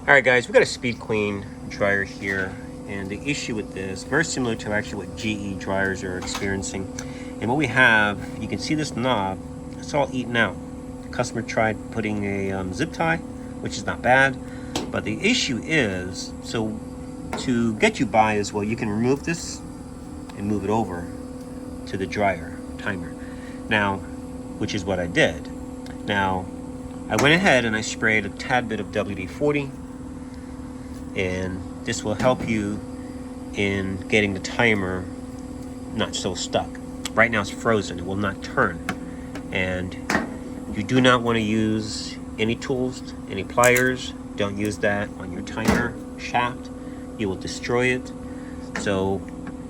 Alright guys, we got a Speed Queen dryer here, and the issue with this, very similar to actually what GE dryers are experiencing. And what we have, you can see this knob, it's all eaten out. The customer tried putting a zip tie, which is not bad, but the issue is, so to get you by as well, you can remove this and move it over to the dryer timer. Now, which is what I did. Now, I went ahead and I sprayed a tad bit of WD-40, and this will help you in getting the timer not so stuck. Right now it's frozen, it will not turn. And you do not want to use any tools, any pliers. Don't use that on your timer shaft. You will destroy it. So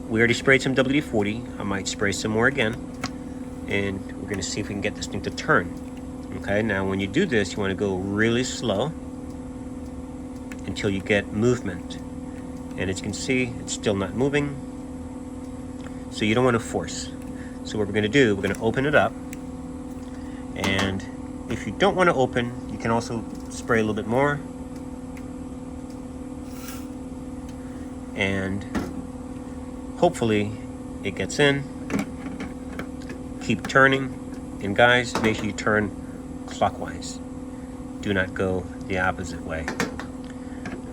we already sprayed some WD-40. I might spray some more again. And we're going to see if we can get this thing to turn. Okay, now when you do this, you want to go really slow until you get movement. And as you can see, it's still not moving. So you don't want to force. So what we're going to do, we're going to open it up. And if you don't want to open, you can also spray a little bit more. And hopefully it gets in. Keep turning. And guys, make sure you turn clockwise. Do not go the opposite way.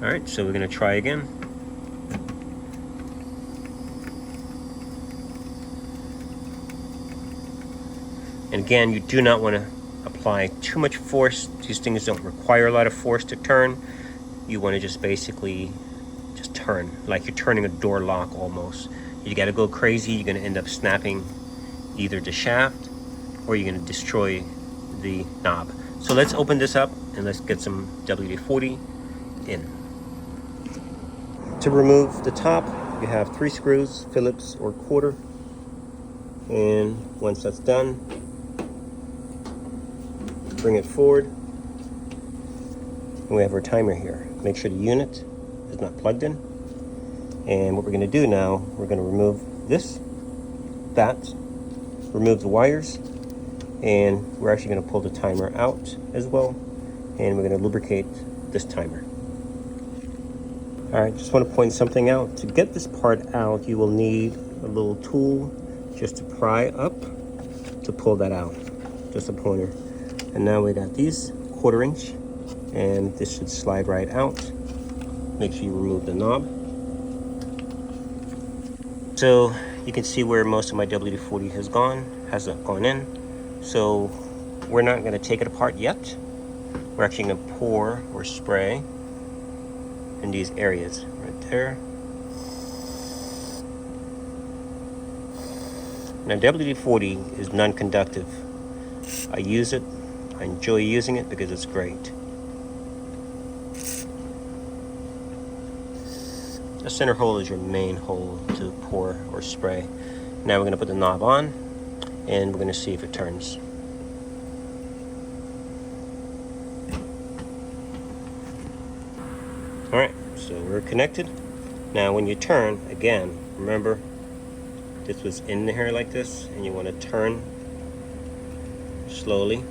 All right, so we're going to try again. And again, you do not want to apply too much force. These things don't require a lot of force to turn. You want to just basically just turn, like you're turning a door lock almost. You got to go crazy. You're going to end up snapping either the shaft or you're going to destroy the knob. So let's open this up and let's get some WD-40 in. To remove the top, you have 3 screws, Phillips or quarter. And once that's done, bring it forward. And we have our timer here. Make sure the unit is not plugged in. And what we're going to do now, we're going to remove this, that, remove the wires, and we're actually going to pull the timer out as well. And we're going to lubricate this timer. Alright, just want to point something out. To get this part out, you will need a little tool just to pry up to pull that out. Just a pointer. And now we got these 1/4 inch, and this should slide right out. Make sure you remove the knob. So you can see where most of my WD-40 has gone in. So we're not going to take it apart yet. We're actually going to pour or spray in these areas right there. Now WD-40 is non-conductive. I use it. I enjoy using it because it's great. The center hole is your main hole to pour or spray. Now we're going to put the knob on and we're going to see if it turns. Alright, so we're connected. Now when you turn, again, remember this was in the hair like this, and you want to turn slowly.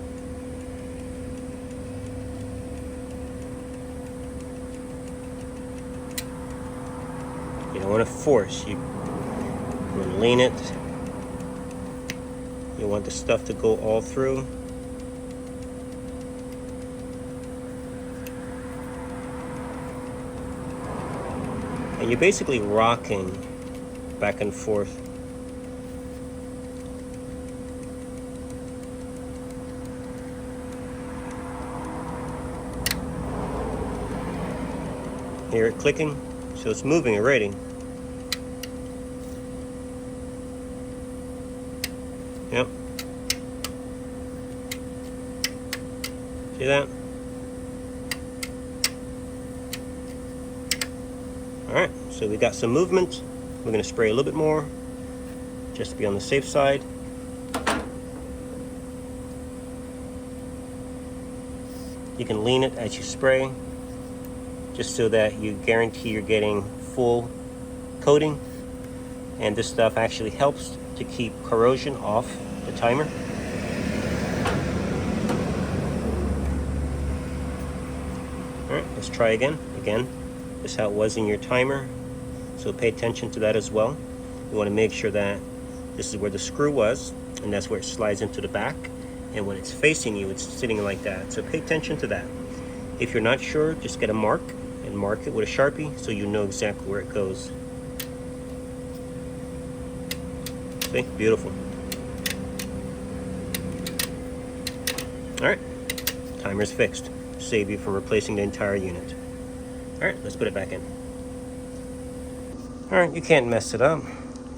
You don't want to force. You want to lean it. You want the stuff to go all through. And you're basically rocking back and forth. Hear it clicking? So it's moving already. Yep. See that? Alright, so we got some movement. We're going to spray a little bit more, just to be on the safe side. You can lean it as you spray, just so that you guarantee you're getting full coating. And this stuff actually helps to keep corrosion off the timer. Alright, Let's try again. Again, this is how it was in your timer, so pay attention to that as well. You want to make sure that this is where the screw was, and that's where it slides into the back, and when it's facing you, it's sitting like that. So pay attention to that. If you're not sure, just get a mark and mark it with a Sharpie so you know exactly where it goes. See? Beautiful. Alright, timer's fixed. Save you from replacing the entire unit. Alright, let's put it back in. Alright, you can't mess it up.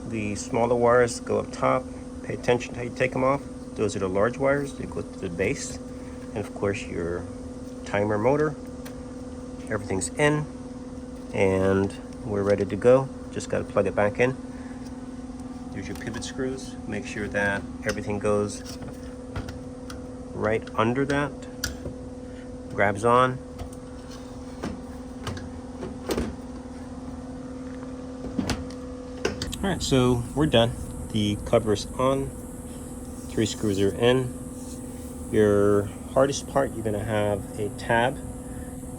The smaller wires go up top. Pay attention to how you take them off. Those are the large wires. They go to the base. And of course your timer motor. Everything's in. And we're ready to go. Just got to plug it back in. There's your pivot screws. Make sure that everything goes right under that. Grabs on. Alright, so we're done. The cover's on. 3 screws are in. Your hardest part, you're going to have a tab.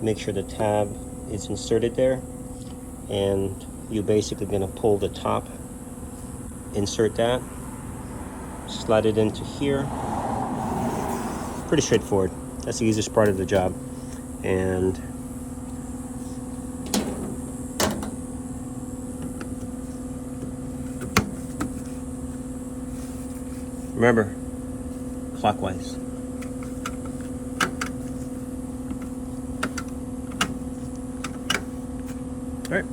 Make sure the tab is inserted there. And you're basically going to pull the top. Insert that. Slide it into here. Pretty straightforward. That's the easiest part of the job. And remember, clockwise. All right.